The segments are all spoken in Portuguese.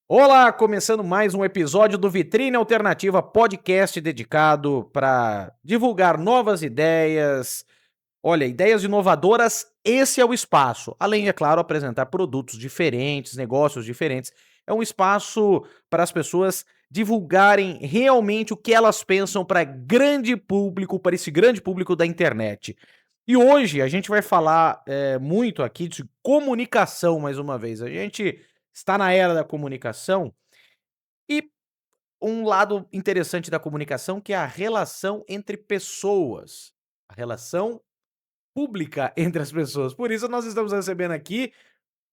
Olá, começando mais um episódio do Vitrine Alternativa, podcast dedicado para divulgar novas ideias. Olha, ideias inovadoras, esse é o espaço. Além, é claro, apresentar produtos diferentes, negócios diferentes. É um espaço para as pessoas divulgarem realmente o que elas pensam para grande público, para esse grande público da internet. E hoje a gente vai falar muito aqui de comunicação mais uma vez. A gente está na era da comunicação e um lado interessante da comunicação que é a relação entre pessoas, a relação pública entre as pessoas. Por isso nós estamos recebendo aqui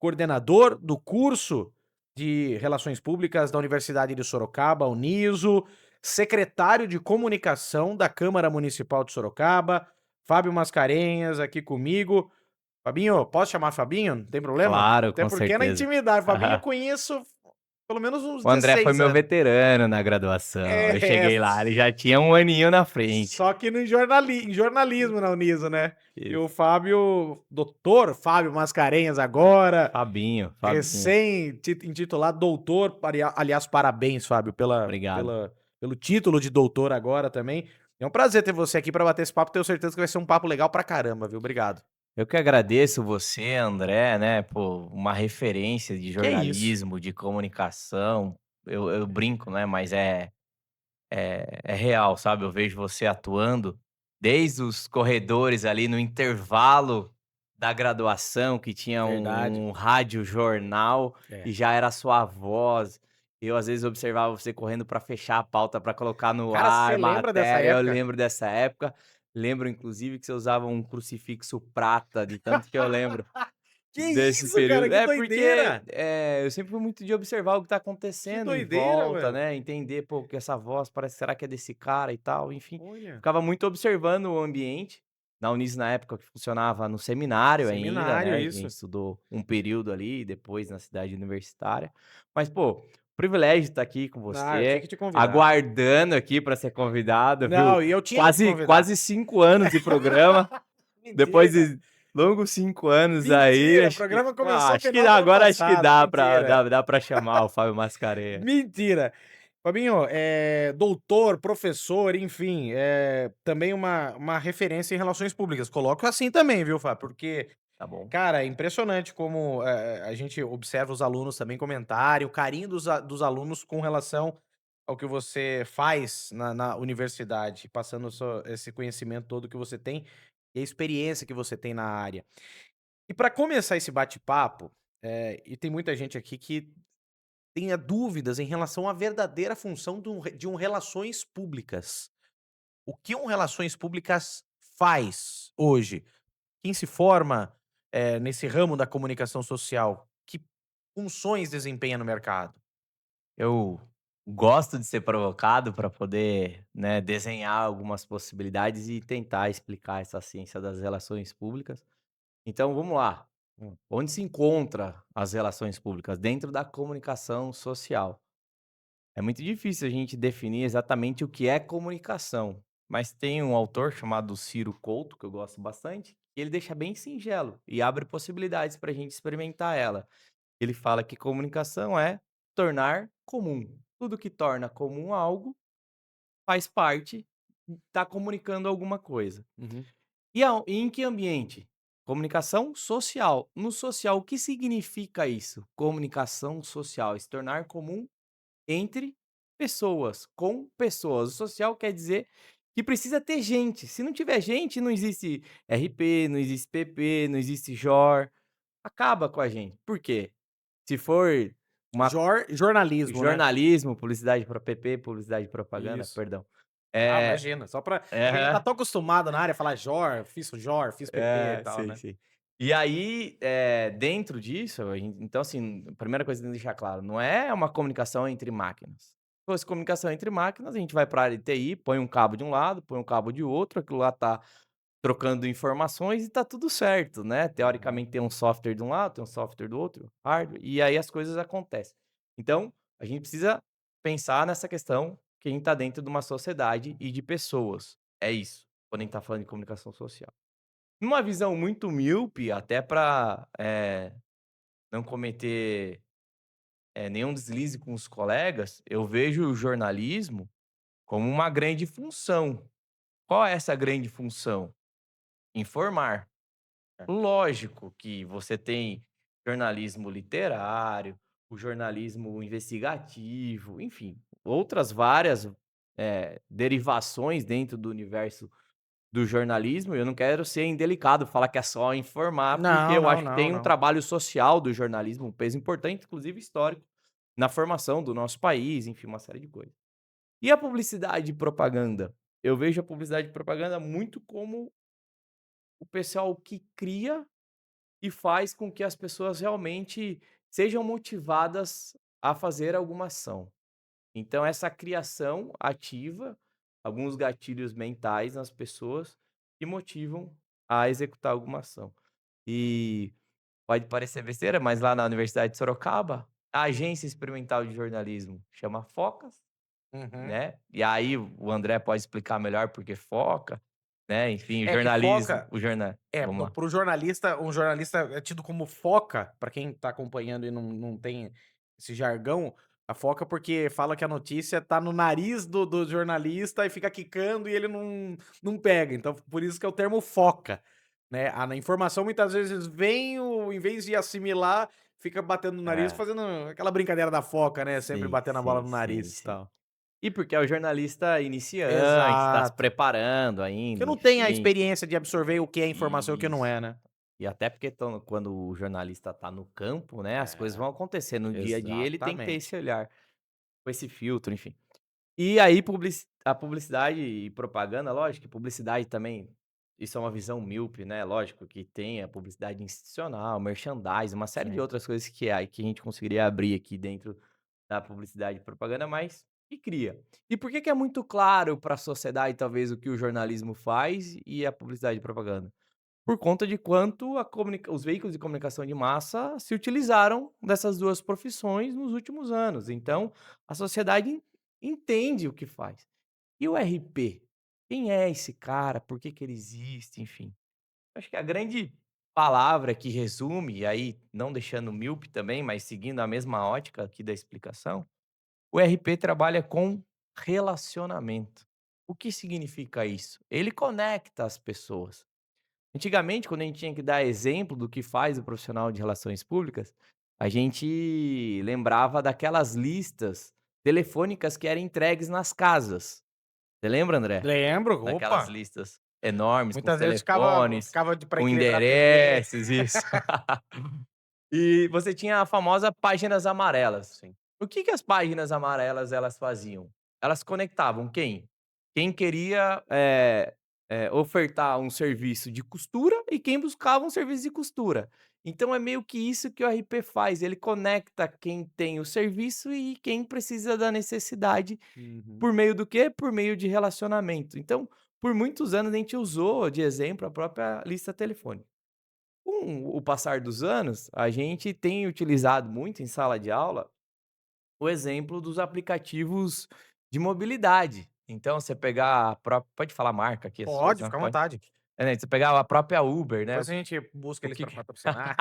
coordenador do curso de Relações Públicas da Universidade de Sorocaba, Uniso, secretário de comunicação da Câmara Municipal de Sorocaba, Fábio Mascarenhas aqui comigo. Fabinho, posso chamar Fabinho? Não tem problema? Claro, Até com porque é na certeza. intimidade. Fabinho eu conheço pelo menos uns O André foi 16 meu anos. veterano na graduação. Eu É, cheguei lá, ele já tinha um aninho na frente. só que no em jornalismo na Uniso, né. E o Isso. Fábio doutor Fábio Mascarenhas agora, Fabinho. recém intitulado doutor, aliás, parabéns, Fábio, Obrigado. pelo título de doutor agora também. É um prazer ter você aqui para bater esse papo, tenho certeza que vai ser um papo legal pra caramba, viu. Obrigado. Eu que agradeço você, André, né, pô, uma referência de Que isso. jornalismo, de comunicação. Eu brinco, né, mas é real, sabe? Eu vejo você atuando desde os corredores ali no intervalo da graduação, que tinha Verdade. um rádio jornal e É. já era a sua voz. Eu, às vezes, observava você correndo para fechar a pauta, para colocar no Cara, você ar lembra dessa matéria. Eu época? lembro dessa época. Lembro, inclusive, que você usava um crucifixo prata, de tanto que eu lembro. Que Desse isso, cara, período. que É, porque, doideira. eu sempre fui muito de observar o que tá Que acontecendo em doideira, volta, mano. né, entender, pô, que essa voz parece será que é desse cara e tal, enfim. Olha. Ficava muito observando o ambiente. Na Unis, na época, que funcionava no seminário ainda, Seminário, né, a gente isso. estudou um período ali, depois na cidade universitária. Mas, pô, privilégio estar aqui com Ah, eu tinha você, que te convidar. aguardando aqui para ser convidado, viu. Não, e eu tinha que te Quase convidar. quase 5 anos de programa. Depois Mentira. de longos 5 anos aí, Mentira, o acho que programa começou no acho que final do ano agora acho que passado. dá pra Mentira. chamar o Fábio Mascarenhas. Mentira. Fabinho, doutor, professor, enfim, também uma referência em relações públicas. Coloco assim também, viu, Fábio, porque, Tá bom. cara, é impressionante como, a gente observa os alunos também comentarem, o carinho dos alunos com relação ao que você faz na universidade, passando esse conhecimento todo que você tem e a experiência que você tem na área. E para começar esse bate-papo, e tem muita gente aqui que tenha dúvidas em relação à verdadeira função de um relações públicas. O que um relações públicas faz hoje? Quem se forma, nesse ramo da comunicação social, que funções desempenha no mercado? Eu gosto de ser provocado para poder, né, desenhar algumas possibilidades e tentar explicar essa ciência das relações públicas. Então vamos lá, Hum. onde se encontra as relações públicas? Dentro da comunicação social. É muito difícil a gente definir exatamente o que é comunicação, mas tem um autor chamado Ciro Couto, que eu gosto bastante, e ele deixa bem singelo e abre possibilidades para a gente experimentar ela. Ele fala que comunicação é tornar comum. Tudo que torna comum algo faz parte, está comunicando alguma coisa. Uhum. E em que ambiente? Comunicação social. No social, o que significa isso? Comunicação social, se tornar comum entre pessoas, com pessoas. O social quer dizer que precisa ter gente. Se não tiver gente, não existe RP, não existe PP, não existe JOR. Acaba com a gente. Por quê? Se for uma Jornalismo, né? jornalismo, publicidade para PP, publicidade e propaganda, Isso. perdão. Ah, É, imagina, só pra é que a gente tá aham. tão acostumado na área a falar JOR, fiz PP e É, tal, sei, né? sei. E aí, dentro disso, então assim, a primeira coisa que tem que deixar claro, não é uma comunicação entre máquinas. Se fosse comunicação entre máquinas, a gente vai para a área de TI, põe um cabo de um lado, põe um cabo de outro, aquilo lá tá trocando informações e tá tudo certo, né. Uhum. Teoricamente tem um software de um lado, tem um software do outro, hardware, e aí as coisas acontecem. Então, a gente precisa pensar nessa questão que a gente tá dentro de uma sociedade e de pessoas. É isso, quando a gente tá falando de comunicação social. Numa visão muito míope, até para não cometer nenhum deslize com os colegas, eu vejo o jornalismo como uma grande função. Qual é essa grande função? Informar. É. Lógico que você tem jornalismo literário, o jornalismo investigativo, enfim, outras várias, derivações dentro do universo do jornalismo. Eu não quero ser indelicado, falar que é só informar, porque Não, eu não, acho que não, tem um não. trabalho social do jornalismo, um peso importante, inclusive histórico, na formação do nosso país, enfim, uma série de coisas. E a publicidade e propaganda? Eu vejo a publicidade e propaganda muito como o pessoal que cria e faz com que as pessoas realmente sejam motivadas a fazer alguma ação. Então essa criação ativa alguns gatilhos mentais nas pessoas que motivam a executar alguma ação. E pode parecer besteira, mas lá na Universidade de Sorocaba, a Agência Experimental de Jornalismo chama Focas, Uhum. né, e aí o André pode explicar melhor por que foca, né, enfim, o É que jornalismo foca o jorna vamos lá. para o jornalista, um jornalista é tido como foca, para quem tá acompanhando e não tem esse jargão, a foca porque fala que a notícia tá no nariz do jornalista e fica quicando e ele não pega, então por isso que é o termo foca, né. A informação muitas vezes vem, em vez de assimilar, fica batendo no nariz, É. fazendo aquela brincadeira da foca, né, sempre Sim, batendo a bola sim, no sim, nariz e sim. tal. E porque é o jornalista iniciante, está se Exato. preparando Que ainda, não tem a enfim. experiência de absorver o que é informação e o que não Isso. é, né. E até porque quando o jornalista está no campo, né, as coisas É, vão acontecer. No dia a dia ele tem que ter exatamente. esse olhar, com esse filtro, enfim. E aí a publicidade e propaganda, lógico que publicidade também, isso é uma visão míope, né, lógico que tem a publicidade institucional, merchandising, uma série de Sim. outras coisas que a gente conseguiria abrir aqui dentro da publicidade e propaganda, mas que cria. E por que que é muito claro para a sociedade, talvez, o que o jornalismo faz e a publicidade e propaganda? Por conta de quanto os veículos de comunicação de massa se utilizaram dessas 2 profissões nos últimos anos. Então, a sociedade entende o que faz. E o RP? Quem é esse cara? Por que que ele existe? Enfim, acho que a grande palavra que resume, e aí não deixando míope também, mas seguindo a mesma ótica aqui da explicação, o RP trabalha com relacionamento. O que significa isso? Ele conecta as pessoas. Antigamente, quando a gente tinha que dar exemplo do que faz o profissional de relações públicas, a gente lembrava daquelas listas telefônicas que eram entregues nas casas. Você lembra, André? Lembro, Daquelas opa. listas enormes com os Muitas vezes ficava telefones, ficava de pra com equilibrar a TV. endereços, isso. E você tinha a famosa páginas amarelas. Sim. O que que as páginas amarelas elas faziam? Elas conectavam quem? Quem queria, ofertar um serviço de costura e quem buscava um serviço de costura. Então é meio que isso que o RP faz, ele conecta quem tem o serviço e quem precisa da necessidade, Uhum. por meio do quê? Por meio de relacionamento. Então, por muitos anos a gente usou de exemplo a própria lista telefônica. Com o passar dos anos, a gente tem utilizado muito em sala de aula o exemplo dos aplicativos de mobilidade. Então, você pegar a própria pode falar marca aqui, essas coisas, Pode, né? fica à Pode? vontade. É, né, você pegar a própria Uber, né? Depois a gente busca O eles que pra que patrocinar.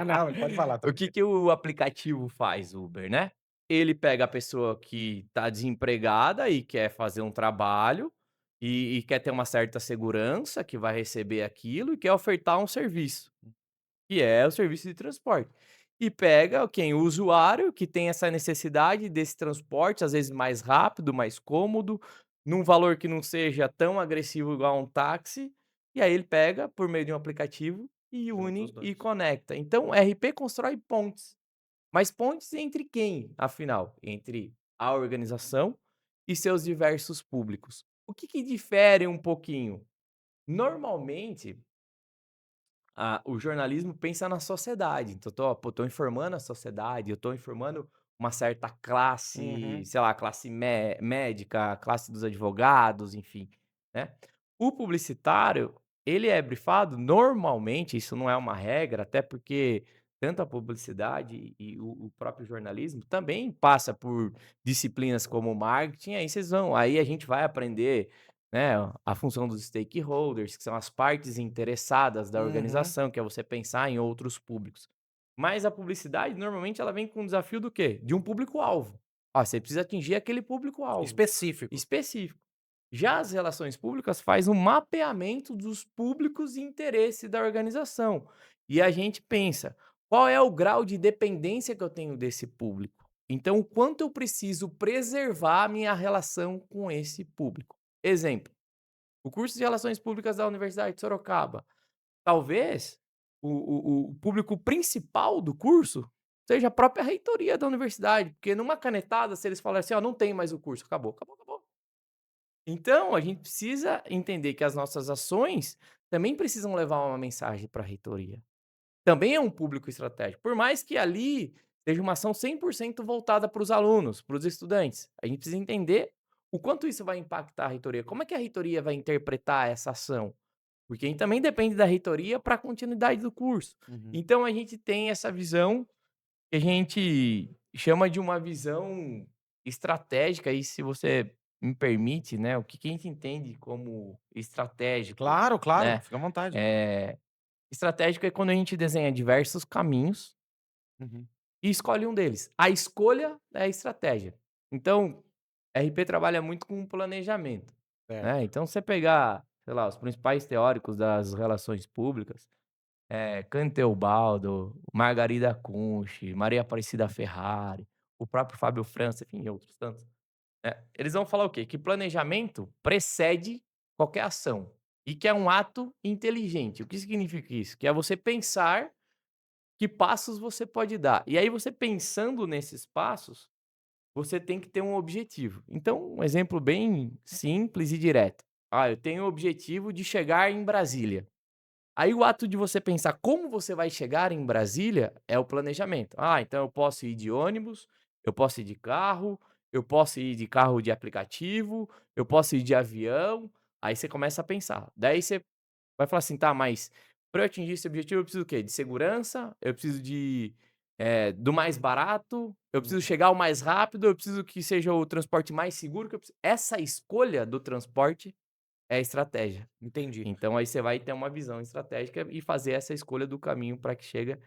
Não, ele pode falar, o tranquilo. que que o aplicativo faz, o Uber, né? Ele pega a pessoa que está desempregada e quer fazer um trabalho, e quer ter uma certa segurança que vai receber aquilo e quer ofertar um serviço. Que é o serviço de transporte. E pega quem? O usuário que tem essa necessidade desse transporte, às vezes mais rápido, mais cômodo, num valor que não seja tão agressivo igual um táxi, e aí ele pega por meio de um aplicativo e Junta os une e 2. conecta. Então, o RP constrói pontes. Mas pontes entre quem, afinal? Entre a organização e seus diversos públicos. O que que difere um pouquinho? Normalmente o jornalismo pensa na sociedade, então tô informando a sociedade, eu tô informando uma certa classe, Uhum. sei lá, classe médica, classe dos advogados, enfim, né. O publicitário, ele é brifado normalmente, isso não é uma regra, até porque tanto a publicidade e o próprio jornalismo também passa por disciplinas como marketing, aí a gente vai aprender, né, a função dos stakeholders, que são as partes interessadas da Uhum. organização, que é você pensar em outros públicos. Mas a publicidade, normalmente, ela vem com o desafio do quê? De um público-alvo. Ó, você precisa atingir aquele público-alvo Específico. específico. Já as relações públicas faz um mapeamento dos públicos e interesse da organização. E a gente pensa, qual é o grau de dependência que eu tenho desse público? Então, o quanto eu preciso preservar a minha relação com esse público? Exemplo, o curso de Relações Públicas da Universidade de Sorocaba. Talvez o público principal do curso seja a própria reitoria da universidade, porque numa canetada, se eles falarem assim: "Ó, não tem mais o curso", acabou, acabou, acabou. Então, a gente precisa entender que as nossas ações também precisam levar uma mensagem para a reitoria. Também é um público estratégico, por mais que ali seja uma ação 100% voltada para os alunos, para os estudantes. A gente precisa entender o quanto isso vai impactar a reitoria, como é que a reitoria vai interpretar essa ação. Porque a gente também depende da reitoria para a continuidade do curso. Uhum. Então a gente tem essa visão que a gente chama de uma visão estratégica, e se você me permite, né, o que que a gente entende como estratégico, Claro, claro, né? fica à vontade. Estratégico é quando a gente desenha diversos caminhos Uhum. e escolhe um deles. A escolha é a estratégia. Então, RP trabalha muito com planejamento, né? Certo. Então, você pegar, sei lá, os principais teóricos das relações públicas, Canteobaldo, Margarida Kunsch, Maria Aparecida Ferrari, o próprio Fábio França, enfim, outros tantos, né? Eles vão falar o quê? Que planejamento precede qualquer ação e que é um ato inteligente. O que significa isso? Que é você pensar que passos você pode dar. E aí você pensando nesses passos, você tem que ter um objetivo. Então, um exemplo bem simples e direto. Ah, eu tenho o objetivo de chegar em Brasília. Aí o ato de você pensar como você vai chegar em Brasília é o planejamento. Ah, então eu posso ir de ônibus, eu posso ir de carro, eu posso ir de carro de aplicativo, eu posso ir de avião. Aí você começa a pensar. Daí você vai falar assim, tá, mas para eu atingir esse objetivo eu preciso o quê? De segurança, eu preciso do mais barato, eu preciso Uhum. chegar o mais rápido, eu preciso que seja o transporte mais seguro. Essa escolha do transporte é estratégia. Entendi. Então aí você vai ter uma visão estratégica e fazer essa escolha do caminho para que chegue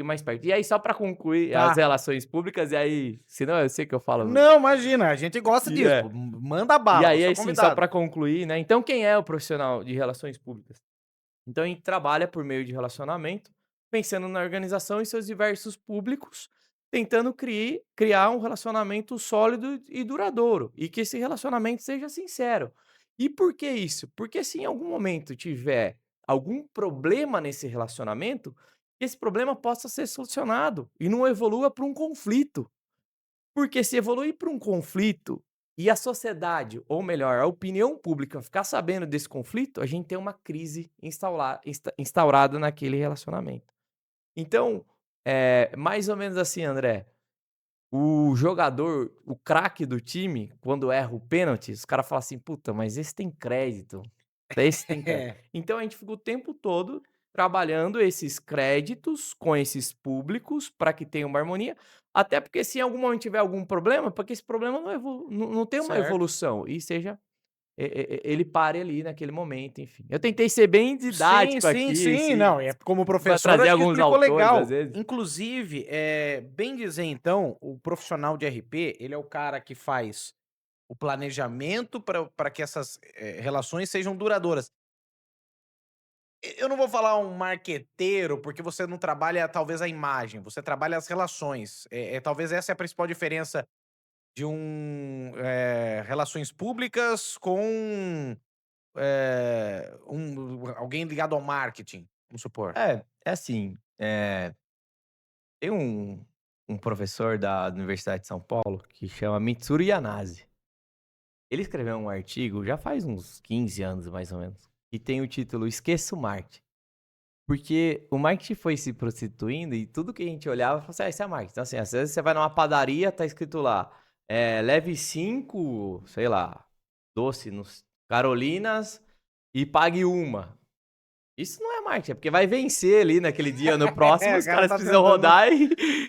mais perto. E aí só para concluir as Tá. relações públicas, e aí senão eu sei que eu falo Não, imagina, a gente gosta e disso. é. Manda E bala, aí, você é o assim, só convidado. para concluir, né, então quem é o profissional de relações públicas? Então a gente trabalha por meio de relacionamento, pensando na organização e seus diversos públicos, tentando criar um relacionamento sólido e duradouro, e que esse relacionamento seja sincero. E por que isso? Porque se em algum momento tiver algum problema nesse relacionamento, esse problema possa ser solucionado e não evolua para um conflito. Porque se evoluir para um conflito e a sociedade, ou melhor, a opinião pública ficar sabendo desse conflito, a gente tem uma crise instaurada naquele relacionamento. Então, mais ou menos assim, André, o jogador, o craque do time, quando erra o pênalti, os caras falam assim: "Puta, mas esse tem crédito, esse tem crédito". É, Então a gente fica o tempo todo trabalhando esses créditos com esses públicos para que tenha uma harmonia, até porque se em algum momento tiver algum problema, para que esse problema não tenha uma certo. evolução e seja ele pare ali naquele momento, enfim. Eu tentei ser bem Sim, didático sim, aqui, sim. se Não, como pra professor, trazer acho que alguns explicou autores, às legal. vezes. Inclusive, bem dizer então, o profissional de RP, ele é o cara que faz o planejamento para que essas, relações sejam duradouras. Eu não vou falar um marqueteiro, porque você não trabalha talvez a imagem, você trabalha as relações. Talvez essa é a principal diferença de relações públicas com, alguém ligado ao marketing, vamos supor. É assim, tem um professor da Universidade de São Paulo que chama Mitsuru Yanase. Ele escreveu um artigo já faz uns 15 anos, mais ou menos, que tem o título Esqueça o Marketing. Porque o marketing foi se prostituindo e tudo que a gente olhava, falava assim: isso é marketing. Então, assim, às vezes você vai numa padaria, tá escrito lá, leve 5, sei lá, doce nos Carolinas e pague uma. Isso não é marketing, é porque vai vencer ali naquele dia, no próximo, O os cara caras tá precisam tentando. rodar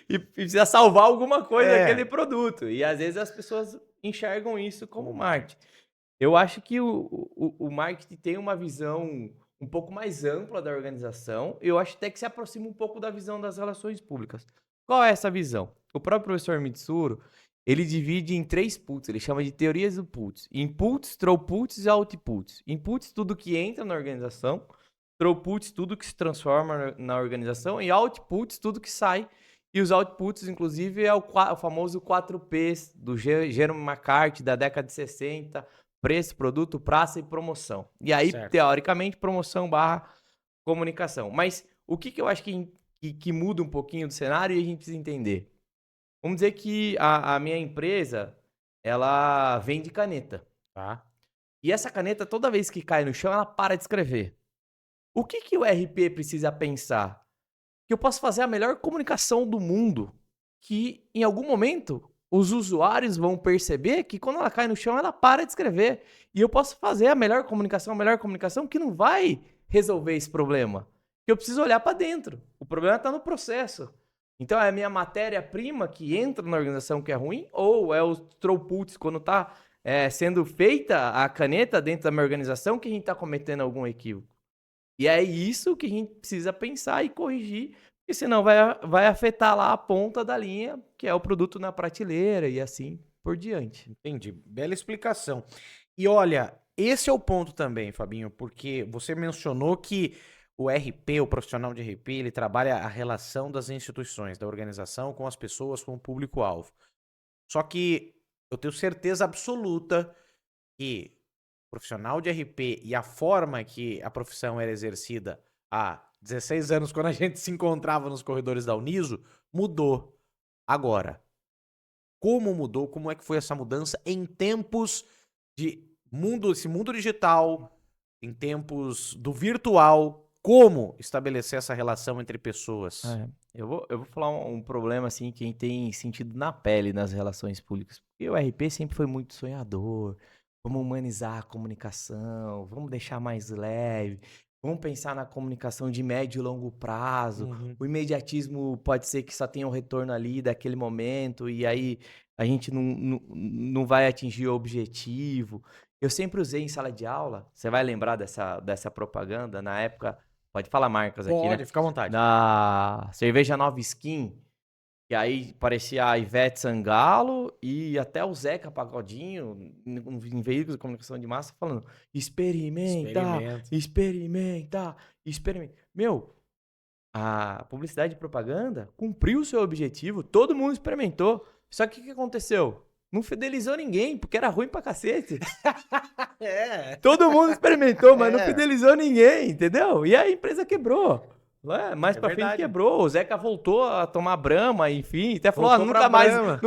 e precisa salvar alguma coisa daquele É, produto. E às vezes as pessoas enxergam isso como como marketing. marketing. Eu acho que o marketing tem uma visão um pouco mais ampla da organização. Eu acho até que se aproxima um pouco da visão das relações públicas. Qual é essa visão? O próprio professor Mitsuru, ele divide em 3 puts, ele chama de teorias do puts. Inputs, throughputs e outputs. Inputs, tudo que entra na organização. Throughputs, tudo que se transforma na organização. E outputs, tudo que sai. E os outputs, inclusive, é o famoso 4Ps do Jerome McCarthy, da década de 60. Preço, produto, praça e promoção. E aí, Certo. teoricamente, promoção barra comunicação. Mas o que eu acho que muda um pouquinho do cenário e a gente precisa entender? Vamos dizer que a minha empresa, ela vende caneta. Tá. E essa caneta, toda vez que cai no chão, ela para de escrever. O que o RP precisa pensar? Que eu posso fazer a melhor comunicação do mundo, que em algum momento os usuários vão perceber que quando ela cai no chão, ela para de escrever. E eu posso fazer a melhor comunicação que não vai resolver esse problema. Que eu preciso olhar para dentro. O problema está no processo. Então é a minha matéria-prima que entra na organização que é ruim, ou é os throughputs quando está sendo feita a caneta dentro da minha organização que a gente está cometendo algum equívoco. E é isso que a gente precisa pensar e corrigir, porque senão vai afetar lá a ponta da linha, que é o produto na prateleira e assim por diante. Entendi. Bela explicação. E olha, esse é o ponto também, Fabinho, porque você mencionou que o RP, o profissional de RP, ele trabalha a relação das instituições, da organização com as pessoas, com o público-alvo. Só que eu tenho certeza absoluta que o profissional de RP e a forma que a profissão era exercida há 16 anos, quando a gente se encontrava nos corredores da Uniso, mudou. Agora, como mudou? Como é que foi essa mudança em tempos de esse mundo digital, em tempos do virtual? Como estabelecer essa relação entre pessoas? Eu vou falar um problema assim que a gente tem sentido na pele nas relações públicas. Porque o RP sempre foi muito sonhador. Vamos humanizar a comunicação, vamos deixar mais leve, vamos pensar na comunicação de médio e longo prazo. Uhum. O imediatismo pode ser que só tenha um retorno ali daquele momento e aí a gente não vai atingir o objetivo. Eu sempre usei em sala de aula, você vai lembrar dessa propaganda, na época, pode falar marcas aqui, né? Pode, fica à vontade. Da cerveja Nova Skin, que aí parecia a Ivete Sangalo e até o Zeca Pagodinho, em veículos de comunicação de massa, falando: experimenta, Experimento. experimenta, experimenta. Meu, a publicidade e propaganda cumpriu o seu objetivo, todo mundo experimentou. Só que o que aconteceu? Não fidelizou ninguém, porque era ruim pra cacete. É. Todo mundo experimentou, mas não É. fidelizou ninguém, entendeu? E a empresa quebrou. Mais É pra frente verdade. quebrou. O Zeca voltou a tomar Brahma, enfim. Até falou, Voltou pra Brahma.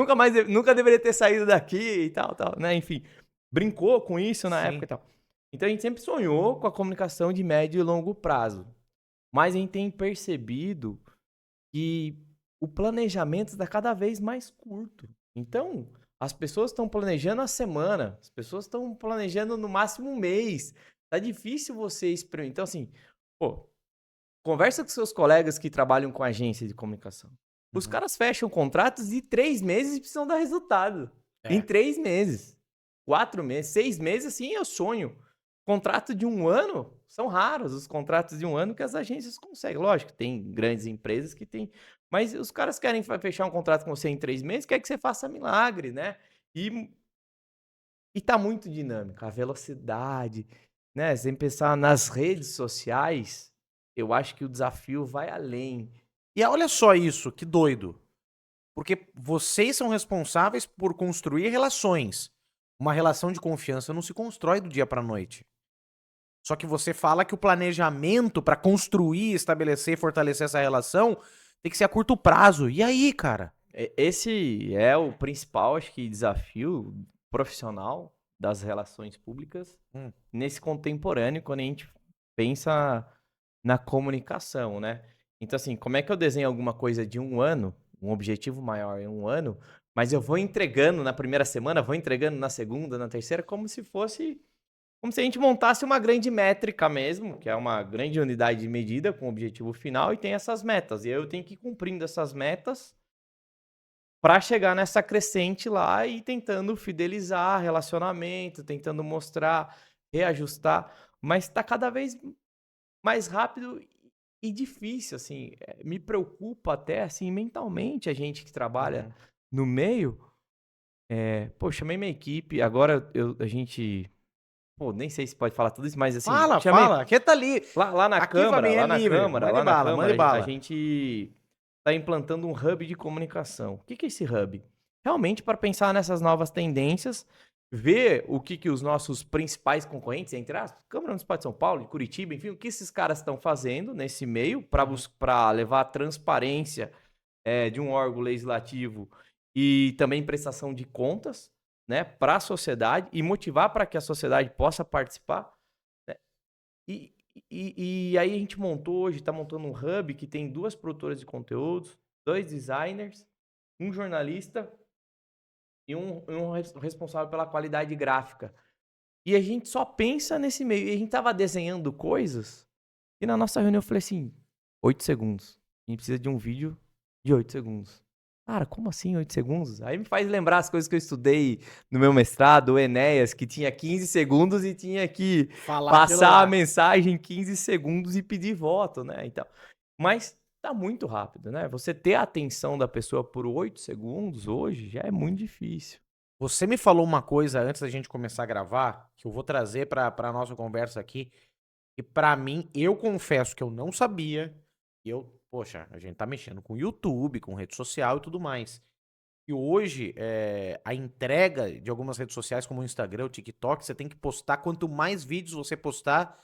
nunca deveria ter saído daqui e tal, né? Enfim, brincou com isso na Sim. época e tal. Então a gente sempre sonhou com a comunicação de médio e longo prazo. Mas a gente tem percebido que o planejamento está cada vez mais curto. Então, as pessoas estão planejando a semana, as pessoas estão planejando no máximo um mês. Tá difícil você experimentar. Então, assim, pô, conversa com seus colegas que trabalham com agência de comunicação. Os Uhum. caras fecham contratos de 3 meses e precisam dar resultado. É. Em 3 meses. 4 meses, 6 meses, assim, eu sonho. Contrato de 1 ano, são raros os contratos de 1 ano que as agências conseguem. Lógico, tem grandes empresas que tem, mas os caras querem fechar um contrato com você em 3 meses, quer que você faça milagre, né? E tá muito dinâmico, a velocidade, né? Sem pensar nas redes sociais, eu acho que o desafio vai além. E olha só isso, que doido. Porque vocês são responsáveis por construir relações. Uma relação de confiança não se constrói do dia pra noite. Só que você fala que o planejamento pra construir, estabelecer e fortalecer essa relação tem que ser a curto prazo. E aí, cara? Esse é o principal, acho que, desafio profissional das relações públicas nesse contemporâneo, quando a gente pensa na comunicação, né? Então, assim, como é que eu desenho alguma coisa de 1 ano, um objetivo maior em 1 ano, mas eu vou entregando na primeira semana, vou entregando na segunda, na terceira, como se a gente montasse uma grande métrica mesmo, que é uma grande unidade de medida com objetivo final e tem essas metas. E eu tenho que ir cumprindo essas metas para chegar nessa crescente lá e tentando fidelizar relacionamento, tentando mostrar, reajustar, mas está cada vez mais rápido e difícil, assim. Me preocupa até, assim, mentalmente a gente que trabalha Uhum. no meio. Pô, chamei minha equipe, agora a gente... Pô, nem sei se pode falar tudo isso, mas assim, Fala, chamei fala, que tá ali. lá na Aqui pra mim Câmara, é lá na livre. Câmara, Mande lá na bala, mande Câmara, a bala. gente tá implantando um hub de comunicação. O que que é esse hub? Realmente para pensar nessas novas tendências, ver o que que os nossos principais concorrentes, entre aspas, Câmara Municipal de São Paulo, de Curitiba, enfim, o que esses caras estão fazendo nesse meio Uhum. para levar a transparência de um órgão legislativo e também prestação de contas, né, para a sociedade e motivar para que a sociedade possa participar, né? E, e aí a gente montou hoje, está montando um hub que tem 2 produtoras de conteúdos, 2 designers, um jornalista e um responsável pela qualidade gráfica. E a gente só pensa nesse meio. E a gente tava desenhando coisas e na nossa reunião eu falei assim, 8 segundos. A gente precisa de um vídeo de 8 segundos. Cara, como assim 8 segundos? Aí me faz lembrar as coisas que eu estudei no meu mestrado, o Enéas, que tinha 15 segundos e tinha que Falar aquilo passar a lá. mensagem em 15 segundos e pedir voto, né? Então, mas tá muito rápido, né? Você ter a atenção da pessoa por 8 segundos hoje já é muito difícil. Você me falou uma coisa antes da gente começar a gravar, que eu vou trazer pra nossa conversa aqui, e pra mim, eu confesso que eu não sabia. E poxa, a gente tá mexendo com YouTube, com rede social e tudo mais. E hoje, a entrega de algumas redes sociais, como o Instagram, o TikTok, você tem que postar. Quanto mais vídeos você postar,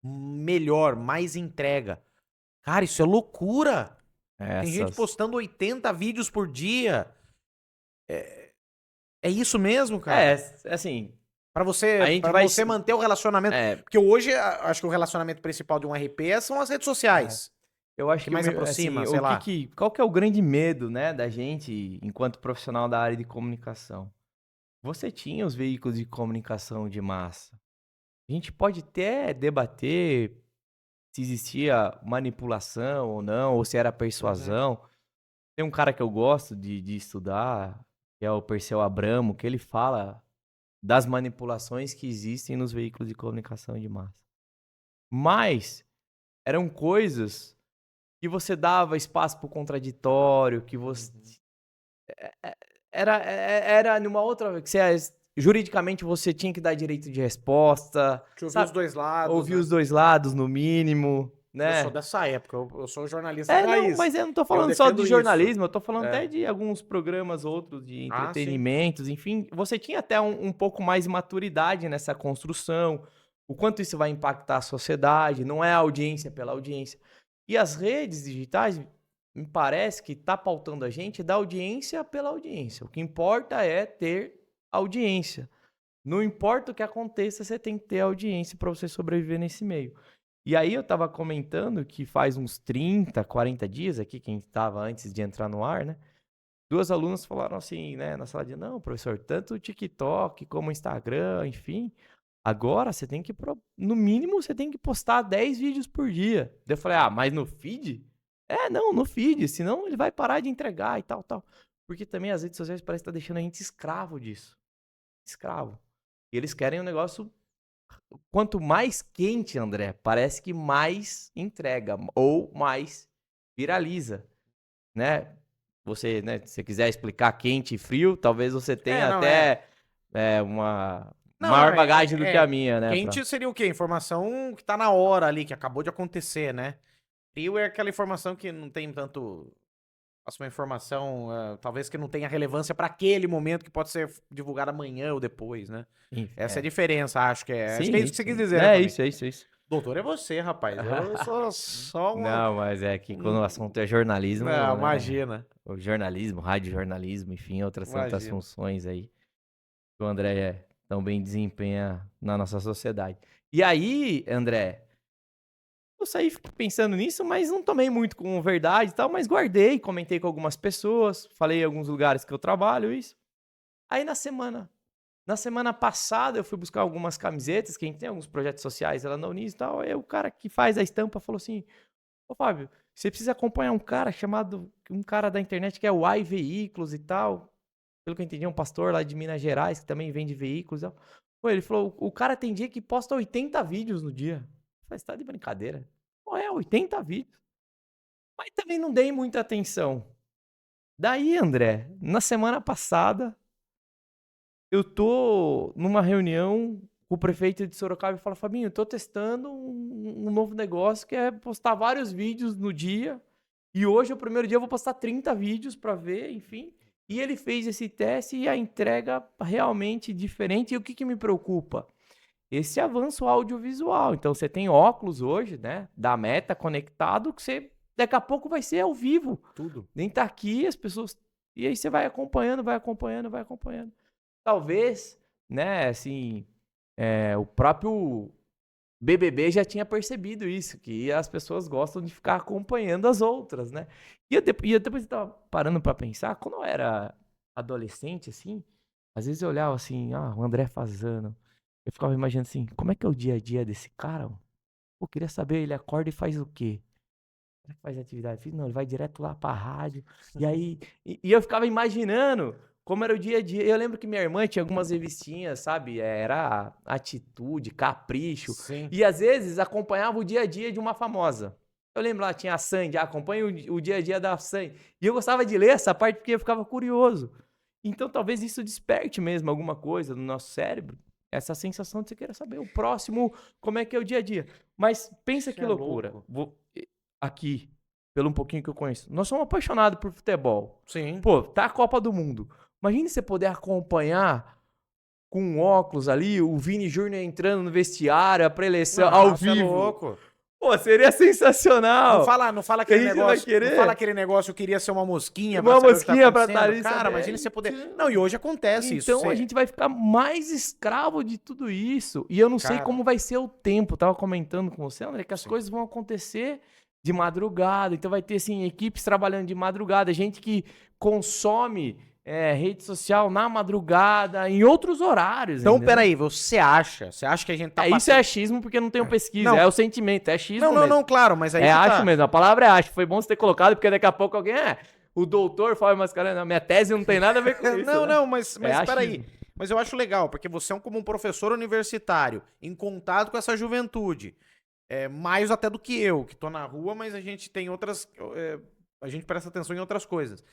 melhor, mais entrega. Cara, isso é loucura. Tem gente Essas. postando 80 vídeos por dia. É isso mesmo, É, cara? assim, Pra você, a gente para vai. você manter o relacionamento. É, Porque hoje, acho que o relacionamento principal de um RP são as redes é, sociais. eu acho Que que mais assim, aproxima, sei lá. qual que é o grande medo, né, da gente enquanto profissional da área de comunicação? Você tinha os veículos de comunicação de massa. A gente pode até debater se existia manipulação ou não, ou se era Uhum. persuasão. Tem um cara que eu gosto de estudar, que é o Perseu Abramo, que ele fala das manipulações que existem nos veículos de comunicação de massa. Mas eram coisas que você dava espaço para o contraditório, que você Uhum. era numa outra que você juridicamente você tinha que dar direito de resposta, Deixa eu ouvir os sabe? dois lados, Ouvir né? os 2 lados no mínimo, Eu sou né? dessa época, eu sou jornalista Não, raiz. mas eu não tô Eu falando só de defendo isso. jornalismo, eu tô falando É. até de alguns programas outros de Ah, sim. entretenimentos, enfim, você tinha até um pouco mais de maturidade nessa construção, o quanto isso vai impactar a sociedade, não é a audiência pela audiência. E as redes digitais, me parece que tá pautando a gente da audiência pela audiência. O que importa é ter audiência. Não importa o que aconteça, você tem que ter audiência para você sobreviver nesse meio. E aí eu estava comentando que faz uns 30, 40 dias aqui, quem estava antes de entrar no ar, né? 2 alunas falaram assim, né, na sala de, não, professor, tanto o TikTok como o Instagram, enfim, agora você tem que, no mínimo, você tem que postar 10 vídeos por dia. Daí eu falei, mas no feed? Não, no feed, senão ele vai parar de entregar e tal, tal. Porque também as redes sociais parecem estar deixando a gente escravo disso. Escravo. E eles querem um negócio. Quanto mais quente, André, parece que mais entrega ou mais viraliza, né? Você, né, se você quiser explicar quente e frio, talvez você É, tenha não, é. até uma Não, maior bagagem do que a minha, né? quente seria o quê? Informação que tá na hora ali, que acabou de acontecer, né? Frio é aquela informação que não tem tanto. Passa uma informação, talvez que não tenha relevância pra aquele momento, que pode ser divulgada amanhã ou depois, né? Essa é a diferença, acho que é. Acho que é isso Sim, que você quis sim. dizer, né, É pra mim. isso, é isso, é isso. Doutor é você, rapaz. Eu sou só uma. Não, mas é que quando o um- assunto é jornalismo, Não, né? imagina. O jornalismo, radiojornalismo, enfim, outras tantas Imagina. funções aí que o André também desempenha na nossa sociedade. E aí, André, eu saí pensando nisso, mas não tomei muito como verdade e tal, mas guardei, comentei com algumas pessoas, falei em alguns lugares que eu trabalho, isso. Aí na semana passada eu fui buscar algumas camisetas, que a gente tem alguns projetos sociais lá na Unis e tal, aí o cara que faz a estampa falou assim, ô Fábio, você precisa acompanhar um cara da internet que é o AI Veículos e tal, pelo que eu entendi, é um pastor lá de Minas Gerais que também vende veículos e tal. Pô, ele falou, o cara tem dia que posta 80 vídeos no dia. Eu falei, você tá de brincadeira? É, 80 vídeos. Mas também não dei muita atenção. Daí, André, na semana passada, eu tô numa reunião com o prefeito de Sorocaba e fala, Fabinho, eu tô testando um novo negócio que é postar vários vídeos no dia. E hoje, é o primeiro dia, eu vou postar 30 vídeos pra ver, enfim. E ele fez esse teste e a entrega realmente diferente. E o que que me preocupa? Esse avanço audiovisual. Então, você tem óculos hoje, né, da Meta conectado, que você daqui a pouco vai ser ao vivo. Tudo. Nem tá aqui, as pessoas. E aí você vai acompanhando, vai acompanhando, vai acompanhando. Talvez, né, assim, o próprio BBB já tinha percebido isso, que as pessoas gostam de ficar acompanhando as outras, né? E eu depois eu tava parando pra pensar, quando eu era adolescente, assim, às vezes eu olhava assim, o André Fazano, eu ficava imaginando assim, como é que é o dia a dia desse cara? Pô, eu queria saber, ele acorda e faz o quê? Como é que faz atividade física? Não, ele vai direto lá pra rádio. E aí. E eu ficava imaginando como era o dia a dia. Eu lembro que minha irmã tinha algumas revistinhas, sabe? Era Atitude, Capricho. Sim. E às vezes acompanhava o dia a dia de uma famosa. Eu lembro lá, tinha a Sandy, acompanha o dia a dia da Sandy. E eu gostava de ler essa parte porque eu ficava curioso. Então talvez isso desperte mesmo alguma coisa no nosso cérebro. Essa sensação de você querer saber o próximo, como é que é o dia a dia. Mas pensa Isso que é loucura. louco. Aqui, pelo um pouquinho que eu conheço, nós somos apaixonados por futebol. Sim. Pô, tá a Copa do Mundo. Imagine você poder acompanhar com um óculos ali, o Vini Júnior entrando no vestiário, a preleção ao Isso é vivo. louco. Pô, seria sensacional. Não fala Que a aquele gente vai negócio, não fala querer aquele negócio, eu queria ser uma mosquinha pra uma saber o que tá mosquinha pra estar acontecendo. ali Cara, sabendo. imagine você poder. Não, e hoje acontece isso. Então a gente vai ficar mais escravo de tudo isso. E eu não sei Cara. como vai ser o tempo. Eu tava comentando com você, André, que as Sim. coisas vão acontecer de madrugada. Então vai ter, assim, equipes trabalhando de madrugada, gente que consome rede social na madrugada, em outros horários. Então, Entendeu? peraí, você acha que a gente tá Isso é passando... achismo porque não tenho pesquisa. Não. É o sentimento, é achismo mesmo. Não, claro, mas aí É que acho tá. mesmo, a palavra é acho. Foi bom você ter colocado, porque daqui a pouco alguém, o doutor Fábio Mascarenhas, minha tese não tem nada a ver com isso, né? Mas É peraí. achismo. Mas eu acho legal, porque você é como um professor universitário, em contato com essa juventude. Mais até do que eu, que tô na rua, mas a gente tem outras... a gente presta atenção em outras coisas.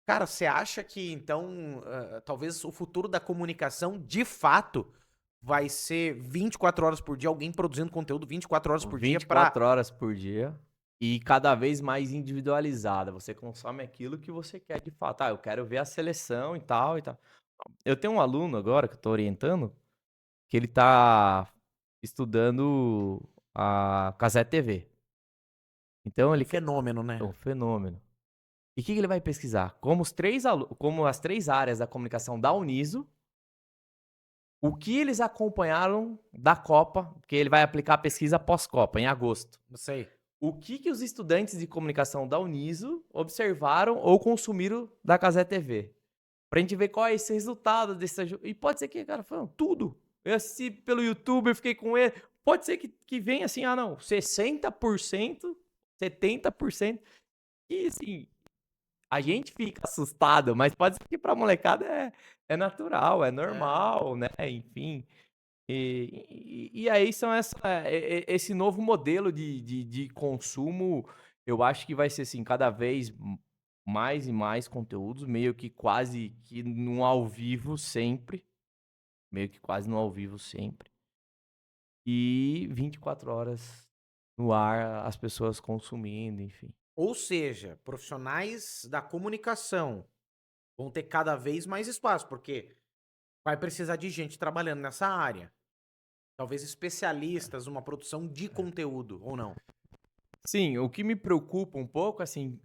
Cara, você acha que, então, talvez o futuro da comunicação, de fato, vai ser 24 horas por dia, alguém produzindo conteúdo 24 horas por dia pra... 24 horas por dia e cada vez mais individualizada. Você consome aquilo que você quer de fato. Eu quero ver a seleção e tal e tal. Eu tenho um aluno agora que eu tô orientando, que ele tá estudando a Cazé TV. Então ele quer Fenômeno, é né? um fenômeno. E o que ele vai pesquisar? Como as 3 áreas da comunicação da Uniso, o que eles acompanharam da Copa, porque ele vai aplicar a pesquisa pós-Copa, em agosto. Não sei. O que os estudantes de comunicação da Uniso observaram ou consumiram da Cazé TV. Pra gente ver qual é esse resultado desse... E pode ser que, cara, falando tudo. Eu assisti pelo YouTube, eu fiquei com ele. Pode ser que venha assim, 60%, 70%. E assim, a gente fica assustado, mas pode ser que pra molecada é natural, é normal, né? Enfim. E aí são esse novo modelo de consumo, eu acho que vai ser assim, cada vez mais e mais conteúdos, meio que quase que no ao vivo sempre. Meio que quase no ao vivo sempre. E 24 horas no ar, as pessoas consumindo, enfim. Ou seja, profissionais da comunicação vão ter cada vez mais espaço, porque vai precisar de gente trabalhando nessa área. Talvez especialistas numa produção de conteúdo, ou não? Sim, o que me preocupa um pouco, assim,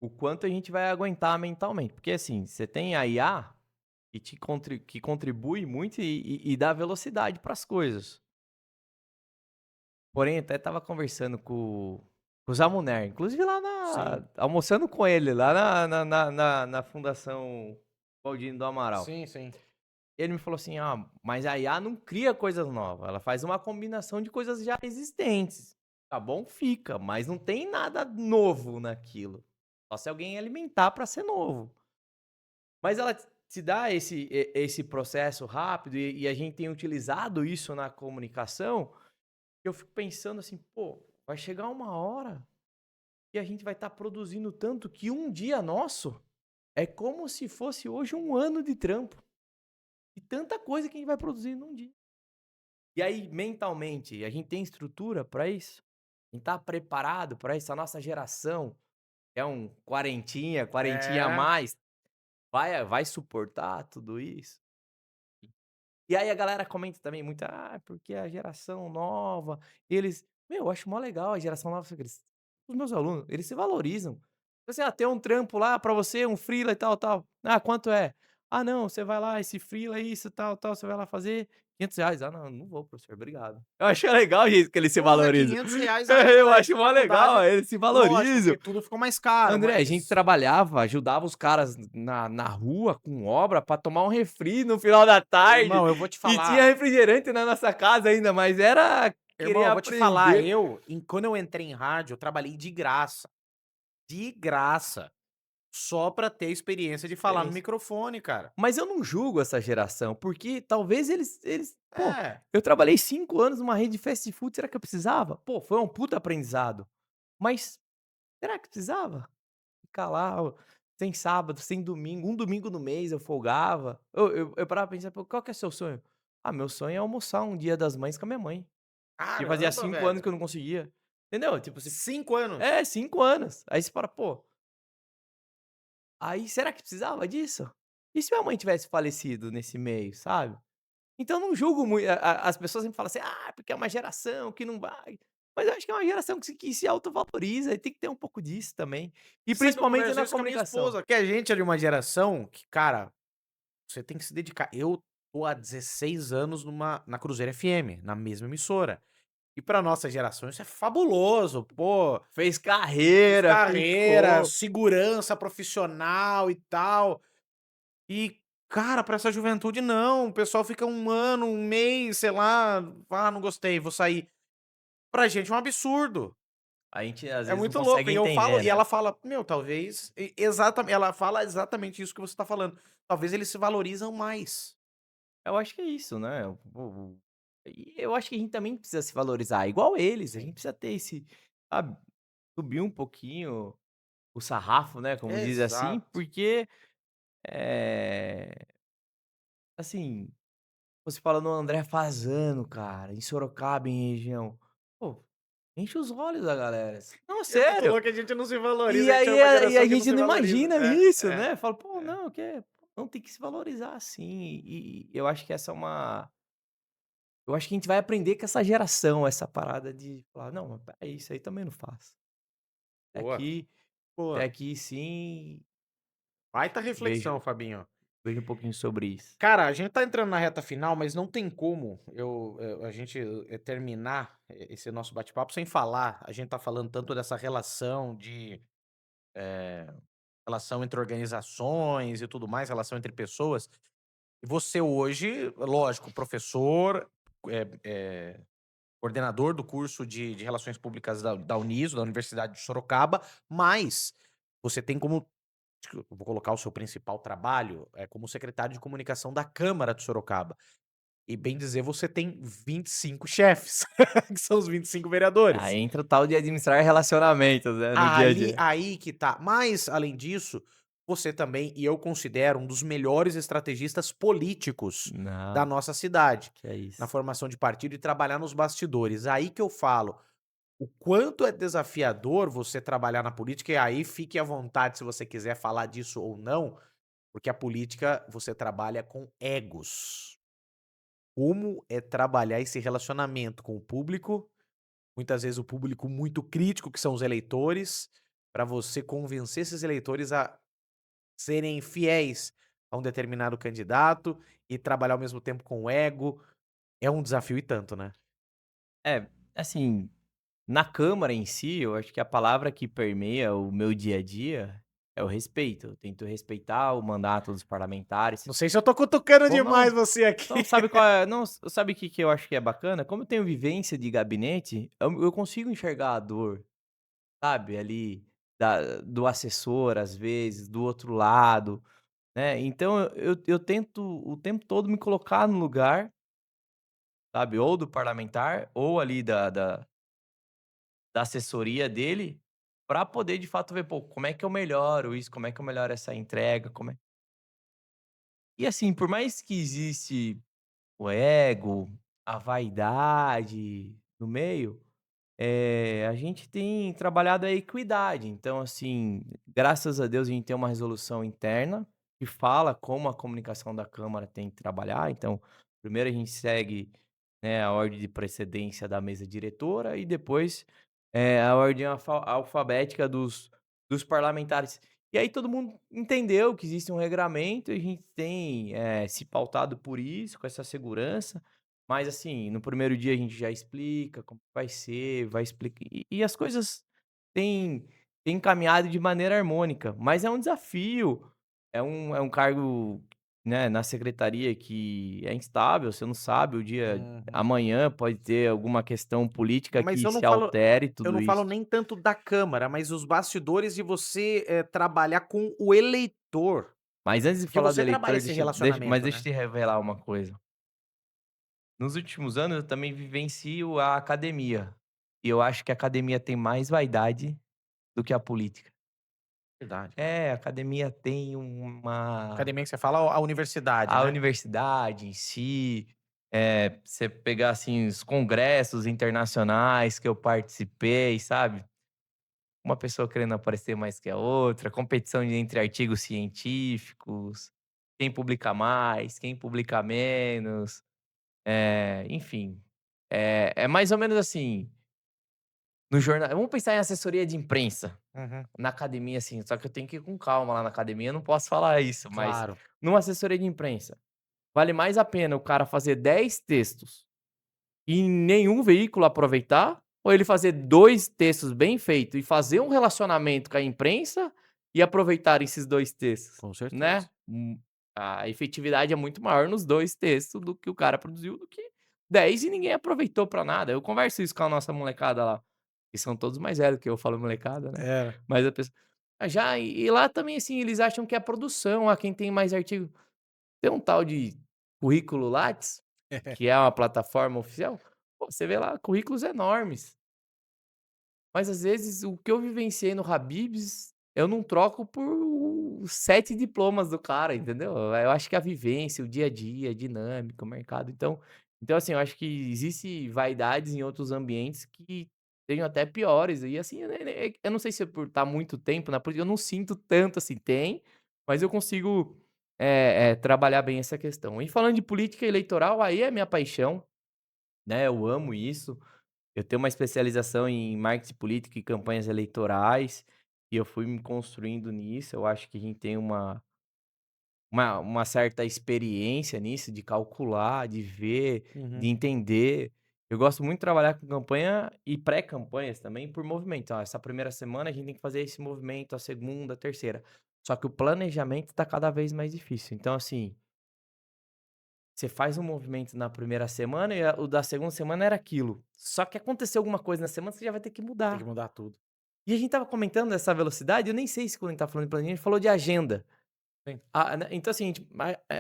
o quanto a gente vai aguentar mentalmente. Porque, assim, você tem a IA que contribui muito e dá velocidade para as coisas. Porém, até estava conversando com o Zamuner, inclusive lá Sim. almoçando com ele, lá na Fundação Baldino do Amaral. Sim. Ele me falou assim, mas a IA não cria coisas novas, ela faz uma combinação de coisas já existentes. Tá bom? Fica, mas não tem nada novo naquilo. Só se alguém alimentar para ser novo. Mas ela te dá esse processo rápido e a gente tem utilizado isso na comunicação Eu fico pensando assim, pô, vai chegar uma hora que a gente vai estar produzindo tanto que um dia nosso é como se fosse hoje um ano de trampo. E tanta coisa que a gente vai produzir num dia. E aí, mentalmente, a gente tem estrutura para isso? A gente tá preparado para isso? A nossa geração, que é um quarentinha a É. mais, vai suportar tudo isso? E aí a galera comenta também muito: "Ah, porque a geração nova, eles". Meu, eu acho mó legal a geração nova, só que os meus alunos, eles se valorizam. Tipo assim: "Ah, tem um trampo lá pra você, um freela e tal, tal. Ah, quanto é?". "Ah, não, você vai lá, esse freela, isso, tal, tal, você vai lá fazer R$ 500". "Ah, não, não vou, professor, obrigado". Eu acho legal o jeito que eles se Porra, valorizam. R$ 500 ainda Eu acho nessa mó faculdade. legal, eles se Lógico, valorizam. porque tudo ficou mais caro, André, a gente mas trabalhava, ajudava os caras na rua com obra pra tomar um refri no final da tarde, irmão, eu vou te e tinha falar refrigerante na nossa casa ainda, mas era irmão, querer eu vou te falar, aprender. quando eu entrei em rádio, eu trabalhei de graça, só pra ter experiência de falar no Experiência. microfone, cara. Mas eu não julgo essa geração, porque talvez eles pô, É, eu trabalhei 5 anos numa rede de fast food, será que eu precisava? Pô, foi um puta aprendizado, mas será que precisava? Ficar lá, ó, sem sábado, sem domingo, um domingo no mês eu folgava. Eu parava pra pensar: "Pô, qual que é seu sonho?". "Ah, meu sonho é almoçar um Dia das Mães com a minha mãe", que fazia caramba, 5 anos velho. que eu não conseguia. Entendeu? Tipo, você 5 anos. é, 5 anos. Aí você fala: "Pô, aí será que precisava disso? E se minha mãe tivesse falecido nesse meio", sabe? Então eu não julgo muito as pessoas sempre falam assim: "Ah, porque é uma geração que não vai", mas eu acho que é uma geração que se autovaloriza e tem que ter um pouco disso também, e Sabe que eu principalmente converso na isso com a minha comunicação. esposa, que a gente é de uma geração que, cara, você tem que se dedicar. Eu tô há 16 anos na Cruzeiro FM, na mesma emissora. E pra nossa geração isso é fabuloso, pô, Fez fiz carreira, carreira, ficou. segurança profissional e tal. E, cara, pra essa juventude não, o pessoal fica 1 ano, 1 mês, sei lá, "Ah, não gostei, vou sair". Pra gente é um absurdo. A gente às É vezes não muito louco. consegue E eu falo entender, e né. ela fala: "Meu, talvez", ela fala exatamente isso que você tá falando. Talvez eles se valorizam mais. Eu acho que é isso, né, e eu acho que a gente também precisa se valorizar, igual eles, a Sim. gente precisa ter esse, sabe, subir um pouquinho o sarrafo, né, como diz assim, Exato. porque, assim, você fala no André Fasano, cara, em Sorocaba, em região, pô, enche os olhos da galera. Não, E é muito sério. louco que a gente não se valoriza, E a gente é aí uma a geração que não gente se não valoriza. imagina É, isso, é, né, fala: "Pô, é. não, não, tem que se valorizar sim", e eu acho que essa é uma eu acho que a gente vai aprender com essa geração, essa parada de falar: "Não, mas espera aí, isso aí também não faço". Boa, Aqui boa. aqui sim, Baita reflexão, vejo Fabinho. vejo um pouquinho sobre isso. Cara, a gente tá entrando na reta final, mas não tem como a gente terminar esse nosso bate-papo sem falar. A gente tá falando tanto dessa relação relação entre organizações e tudo mais, relação entre pessoas. E você hoje, lógico, professor, é, é, coordenador do curso de Relações Públicas da Uniso, da Universidade de Sorocaba, mas você tem como, eu vou colocar o seu principal trabalho, como secretário de comunicação da Câmara de Sorocaba. E bem dizer, você tem 25 chefes, que são os 25 vereadores. Aí entra o tal de administrar relacionamentos, né, no dia a Ali dia. aí que tá. Mas, além disso, você também, e eu considero um dos melhores estrategistas políticos da Não, nossa cidade, que é na isso. formação de partido e trabalhar nos bastidores. Aí que eu falo, o quanto é desafiador você trabalhar na política, e aí fique à vontade se você quiser falar disso ou não, porque a política você trabalha com egos. Como é trabalhar esse relacionamento com o público, muitas vezes o público muito crítico, que são os eleitores, para você convencer esses eleitores a serem fiéis a um determinado candidato e trabalhar ao mesmo tempo com o ego, é um desafio e tanto, né. É, assim, na Câmara em si, eu acho que a palavra que permeia o meu dia a dia é o respeito. Eu tento respeitar o mandato dos parlamentares. Não sei se eu tô cutucando Ou demais não, você aqui. não, sabe qual é, não, sabe o que que eu acho que é bacana? Como eu tenho vivência de gabinete, eu consigo enxergar a dor, sabe, ali, do assessor, às vezes, do outro lado, né. Então eu tento o tempo todo me colocar no lugar sabe? Ou do parlamentar, ou ali da assessoria dele, para poder de fato ver, pô, como é que eu melhoro isso, como é que eu melhoro essa entrega, como é e assim, por mais que existe o ego, a vaidade no meio, a gente tem trabalhado a equidade. Então, assim, graças a Deus a gente tem uma resolução interna que fala como a comunicação da Câmara tem que trabalhar. Então, primeiro a gente segue, né, a ordem de precedência da mesa diretora e depois a ordem alfabética dos parlamentares. E aí todo mundo entendeu que existe um regramento e a gente tem se pautado por isso, com essa segurança. Mas assim, no primeiro dia a gente já explica como vai ser, vai explicar e as coisas têm têm caminhado de maneira harmônica, mas é um desafio, é um cargo, né, na secretaria que é instável, você não sabe o dia Uhum. amanhã pode ter alguma questão política Mas que se altere eu tudo não falo isso. nem tanto da câmara, mas os bastidores de você, trabalhar com o eleitor, Mas antes de porque falar do você trabalha eleitor, esse mas relacionamento, deixa eu né. te revelar uma coisa. Nos últimos anos eu também vivencio a academia, e eu acho que a academia tem mais vaidade do que a política. Verdade. É, a academia tem uma Academia que você fala a universidade, a né. universidade em si, você pegar, assim, os congressos internacionais que eu participei, sabe, uma pessoa querendo aparecer mais que a outra, competição entre artigos científicos, quem publica mais, quem publica menos, enfim, é mais ou menos assim, no jornal vamos pensar em assessoria de imprensa. Uhum. Na academia, assim, só que eu tenho que ir com calma lá na academia, eu não posso falar isso, mas Claro. numa assessoria de imprensa, vale mais a pena o cara fazer 10 textos e nenhum veículo aproveitar, ou ele fazer 2 textos bem feito e fazer um relacionamento com a imprensa e aproveitar esses 2 textos, Com certeza. né. A efetividade é muito maior nos 2 textos do que o cara produziu do que 10 e ninguém aproveitou pra nada. Eu converso isso com a nossa molecada lá, que são todos mais velhos que eu falo molecada, né, É. mas a pessoa já e lá também, assim, eles acham que é produção, quem tem mais artigo tem um tal de currículo Lattes, que é uma plataforma oficial, pô, você vê lá currículos enormes. Mas às vezes o que eu vivenciei no Habib's, eu não troco por 7 diplomas do cara, entendeu? Eu acho que a vivência, o dia a dia, a dinâmica, o mercado, então assim, eu acho que existe vaidades em outros ambientes que sejam até piores e assim, eu não sei se é por estar muito tempo na política, eu não sinto tanto assim, tem, mas eu consigo, trabalhar bem essa questão. E falando de política eleitoral, aí é minha paixão, né, eu amo isso. Eu tenho uma especialização em marketing político e campanhas eleitorais, e eu fui me construindo nisso. Eu acho que a gente tem uma certa experiência nisso, de calcular, de ver, de Uhum. entender. Eu gosto muito de trabalhar com campanha e pré-campanhas também por movimento. Essa primeira semana a gente tem que fazer esse movimento, a segunda, a terceira. Só que o planejamento está cada vez mais difícil. Então, assim, você faz um movimento na primeira semana e o da segunda semana era aquilo. Só que aconteceu alguma coisa na semana, você já vai ter que Tem que mudar. mudar tudo. E a gente estava comentando dessa velocidade, eu nem sei se quando a gente tá falando de planejamento, a gente falou de agenda. Sim. Então assim,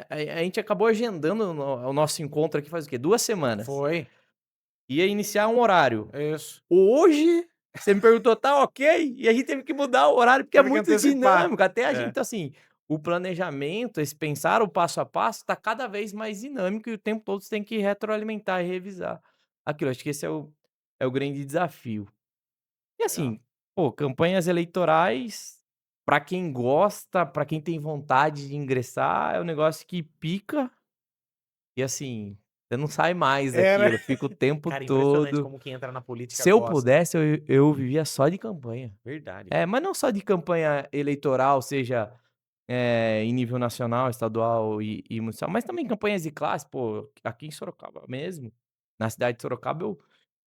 a gente acabou agendando o nosso encontro aqui faz o quê? 2 semanas. Foi. Ia iniciar um horário. Isso. Hoje, você me perguntou: "Tá ok?" E a gente teve que mudar o horário, porque é Teve que muito antecipar. dinâmico, até a gente É. então assim, o planejamento, esse pensar o passo a passo, tá cada vez mais dinâmico e o tempo todo você tem que retroalimentar e revisar aquilo. Acho que esse é o grande desafio. E Legal. assim, pô, campanhas eleitorais, pra quem gosta, pra quem tem vontade de ingressar, é um negócio que pica e assim, você não sai mais É, né. daquilo, fica o tempo Cara, impressionante todo. como quem entra na política Se eu gosta. pudesse, eu vivia só de campanha. Verdade. É, mas não só de campanha eleitoral, seja, em nível nacional, estadual e municipal, mas também campanhas de classe, pô, aqui em Sorocaba mesmo, na cidade de Sorocaba, eu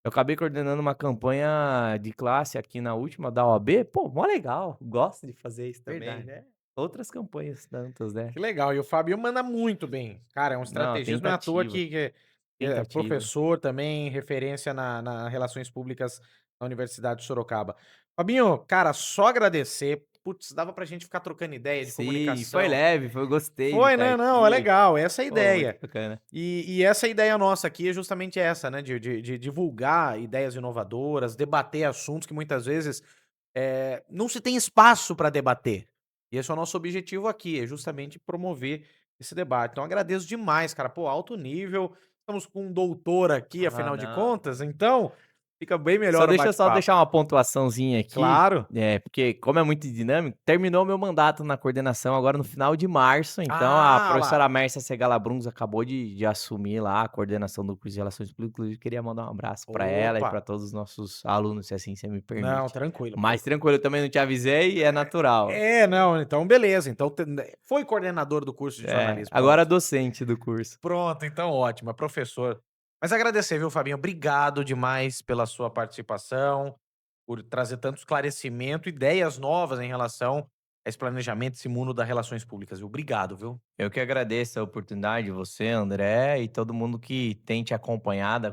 acabei coordenando uma campanha de classe aqui na última da OAB, pô, mó legal, gosto de fazer isso também, Verdade. né. Outras campanhas tantas, né. Que legal. E o Fabio manda muito bem. Cara, é um Não, estrategista, não é à toa tentativa, que é tentativa. professor também, referência na relações públicas na Universidade de Sorocaba. Fabinho, cara, só agradecer. putz, dava pra gente ficar trocando ideia de Sim, foi comunicação. leve, eu gostei de Foi, estar né? Não, é aqui. legal, essa é a Pô, muito ideia. bacana. E essa ideia nossa aqui é justamente essa, né? De divulgar ideias inovadoras, debater assuntos que muitas vezes não se tem espaço para debater. E esse é o nosso objetivo aqui, é justamente promover esse debate. Então agradeço demais, cara. Pô, alto nível. Estamos com um doutor aqui, Ah, afinal de não. contas, então fica bem Só melhor o deixa eu só bate-papo. deixar uma pontuaçãozinha aqui, Claro. porque como é muito dinâmico, terminou meu mandato na coordenação agora no final de março, então a Ah, lá. professora Mércia Segala Bruns acabou de assumir lá a coordenação do curso de Relações Públicas, inclusive queria mandar um abraço para ela e Opa. para todos os nossos alunos, se assim você me Não, permite. tranquilo, Mas pô. tranquilo, eu também não te avisei e é natural. Não, então beleza. Então foi coordenador do curso de É, jornalismo, agora pronto. docente do curso. Pronto, então ótimo, é professor. Mas agradecer, viu, Fabinho? Obrigado demais pela sua participação, por trazer tanto esclarecimento, ideias novas em relação a esse planejamento, esse mundo das relações públicas, viu? Obrigado, viu? Eu que agradeço a oportunidade, você, André, e todo mundo que tem te acompanhado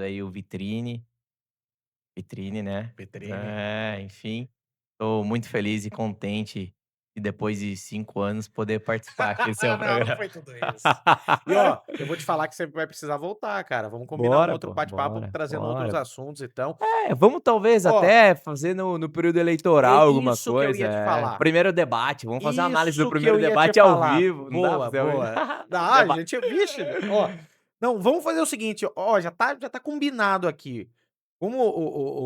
aí o Vitrine, né. Petrini. Enfim, tô muito feliz e contente de depois de 5 anos poder participar aqui do seu Não, não programa. foi tudo isso. E ó, eu vou te falar que você vai precisar voltar, cara. Vamos combinar um Bora, outro pô, bate-papo bora, trazendo outros bora. assuntos, então. Vamos talvez Ó, até fazer no período é eleitoral alguma isso que eu coisa, ia te falar. Primeiro debate, vamos fazer uma análise do Isso que primeiro eu ia te debate ao falar. vivo, não dá pra Boa, fazer ao vivo? boa. Ah, Deba gente, vixe, ó. Não, vamos fazer o seguinte, ó, já tá combinado aqui. Como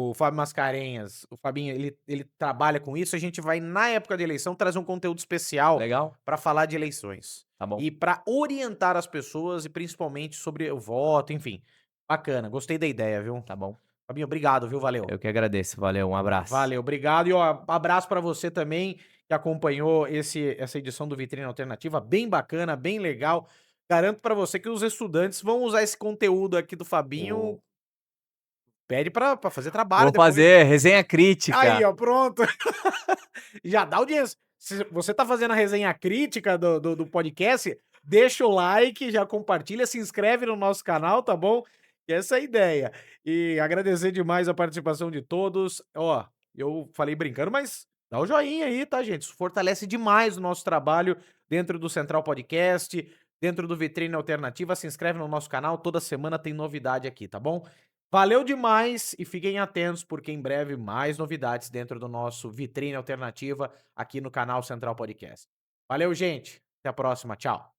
o Fábio Mascarenhas, o Fabinho, ele trabalha com isso, a gente vai, na época de eleição, trazer um conteúdo especial Legal? pra falar de eleições. Tá bom. E pra orientar as pessoas e principalmente sobre o voto, enfim. Bacana, gostei da ideia, viu. Tá bom. Fabinho, obrigado, viu, valeu. Eu que agradeço, valeu, um abraço. Valeu, obrigado. E ó, abraço pra você também que acompanhou essa edição do Vitrine Alternativa, bem bacana, bem legal. Garanto pra você que os estudantes vão usar esse conteúdo aqui do Fabinho, Vou pede pra fazer trabalho vou depois. fazer resenha Aí, crítica. ó, pronto. Já dá audiência. Se você tá fazendo a resenha crítica do podcast, deixa o like, já compartilha, se inscreve no nosso canal, tá bom? Que essa é a ideia. E agradecer demais a participação de todos. Ó, eu falei brincando, mas dá o joinha aí, tá, gente? Isso fortalece demais o nosso trabalho dentro do Central Podcast, dentro do Vitrine Alternativa. Se inscreve no nosso canal, toda semana tem novidade aqui, tá bom? Valeu demais e fiquem atentos porque em breve mais novidades dentro do nosso Vitrine Alternativa aqui no canal Central Podcast. Valeu, gente. Até a próxima. Tchau.